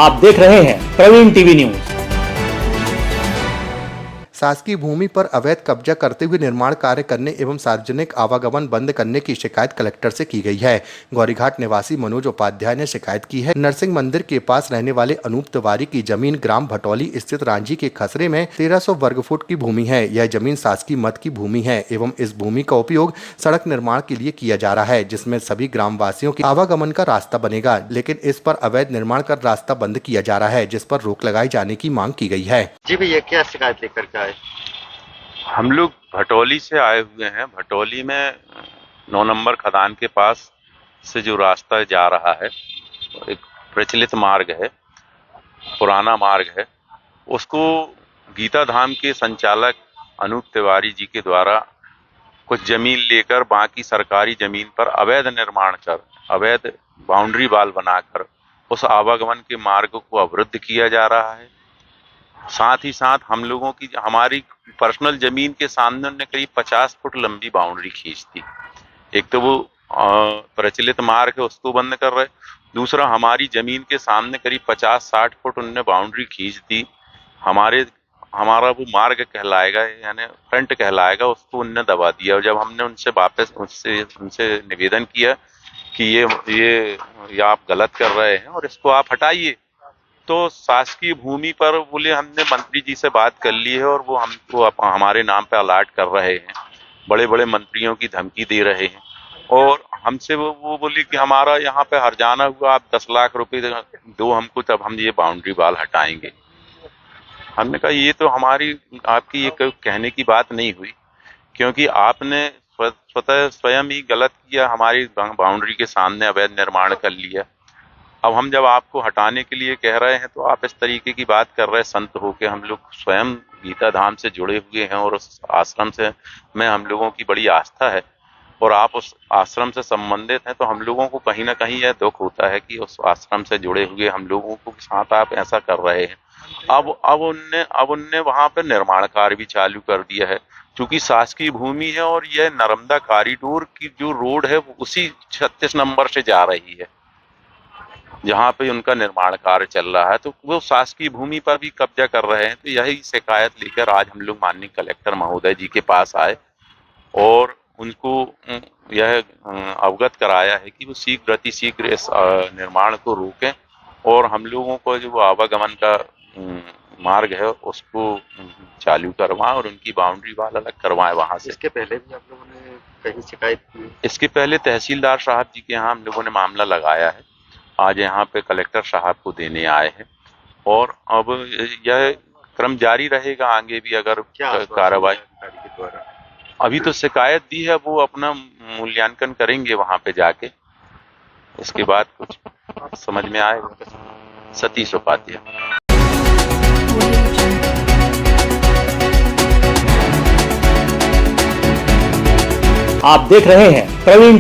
आप देख रहे हैं प्रवीण टीवी न्यूज। शासकीय भूमि पर अवैध कब्जा करते हुए निर्माण कार्य करने एवं सार्वजनिक आवागमन बंद करने की शिकायत कलेक्टर से की गई है। गौरीघाट निवासी मनोज उपाध्याय ने शिकायत की है। नरसिंह मंदिर के पास रहने वाले अनूप तिवारी की जमीन ग्राम भटौली स्थित रांझी के खसरे में 1300 वर्ग फुट की भूमि है। यह जमीन शासकीय मत की भूमि है एवं इस भूमि का उपयोग सड़क निर्माण के लिए किया जा रहा है, जिसमें सभी ग्रामवासियों के आवागमन का रास्ता बनेगा, लेकिन इस पर अवैध निर्माण कर रास्ता बंद किया जा रहा है, जिस पर रोक लगाए जाने की मांग की गई है। जी भैया, क्या शिकायत लेकर के आए? हम लोग भटौली से आए हुए हैं। भटौली में 9 नंबर खदान के पास से जो रास्ता जा रहा है, एक प्रचलित मार्ग है, पुराना मार्ग है, उसको गीता धाम के संचालक अनूप तिवारी जी के द्वारा कुछ जमीन लेकर बाकी सरकारी जमीन पर अवैध निर्माण कर, अवैध बाउंड्री वाल बनाकर उस आवागमन के मार्ग को अवरुद्ध किया जा रहा है। साथ ही साथ हम लोगों की, हमारी पर्सनल जमीन के सामने उन्होंने करीब 50 फुट लंबी बाउंड्री खींच दी। एक तो वो प्रचलित मार्ग है, उसको बंद कर रहे। दूसरा, हमारी जमीन के सामने करीब 50-60 फुट उन्होंने बाउंड्री खींच दी। हमारा वो मार्ग कहलाएगा, यानी फ्रंट कहलाएगा, उसको उनने दबा दिया। और जब हमने उनसे वापस उनसे निवेदन किया कि ये आप गलत कर रहे हैं और इसको आप हटाइए, तो शासकीय भूमि पर बोले हमने मंत्री जी से बात कर ली है और वो हमको हमारे नाम पे अलॉट कर रहे हैं, बड़े बड़े मंत्रियों की धमकी दे रहे हैं। और हमसे वो बोली कि हमारा यहाँ पे हर्जाना हुआ, आप 10 लाख रुपए दो हमको, तब हम ये बाउंड्री वाल हटाएंगे। हमने कहा ये तो आपकी ये कहने की बात नहीं हुई, क्योंकि आपने स्वतः स्वयं ही गलत किया, हमारी बाउंड्री के सामने अवैध निर्माण कर लिया। अब हम जब आपको हटाने के लिए कह रहे हैं तो आप इस तरीके की बात कर रहे हैं। संत होके हम लोग स्वयं गीता धाम से जुड़े हुए हैं और उस आश्रम से में हम लोगों की बड़ी आस्था है, और आप उस आश्रम से संबंधित हैं, तो हम लोगों को कहीं ना कहीं यह दुख होता है कि उस आश्रम से जुड़े हुए हम लोगों को साथ आप ऐसा कर रहे हैं। अब उनने वहां पर निर्माण कार्य भी चालू कर दिया है, क्योंकि शासकीय भूमि है और यह नर्मदा कॉरिडोर की जो रोड है वो उसी 36 नंबर से जा रही है, जहाँ पे उनका निर्माण कार्य चल रहा है। तो वो शासकीय भूमि पर भी कब्जा कर रहे हैं। तो यही शिकायत लेकर आज हम लोग माननीय कलेक्टर महोदय जी के पास आए और उनको यह अवगत कराया है कि वो शीघ्र इस निर्माण को रोकें और हम लोगों को जो आवागमन का मार्ग है उसको चालू करवाएं और उनकी बाउंड्री वाल अलग करवाएं वहां से। इसके पहले भी आप लोगों ने कहीं शिकायत की? इसके पहले तहसीलदार साहब जी के यहाँ हम लोगों ने मामला लगाया है। आज यहाँ पे कलेक्टर साहब को देने आए हैं और अब यह क्रम जारी रहेगा आगे भी, अगर कार्रवाई। अभी तो शिकायत दी है, वो अपना मूल्यांकन करेंगे वहां पे जाके, इसके बाद कुछ समझ में आएगा। सतीश उपाध्याय। आप देख रहे हैं प्रवीण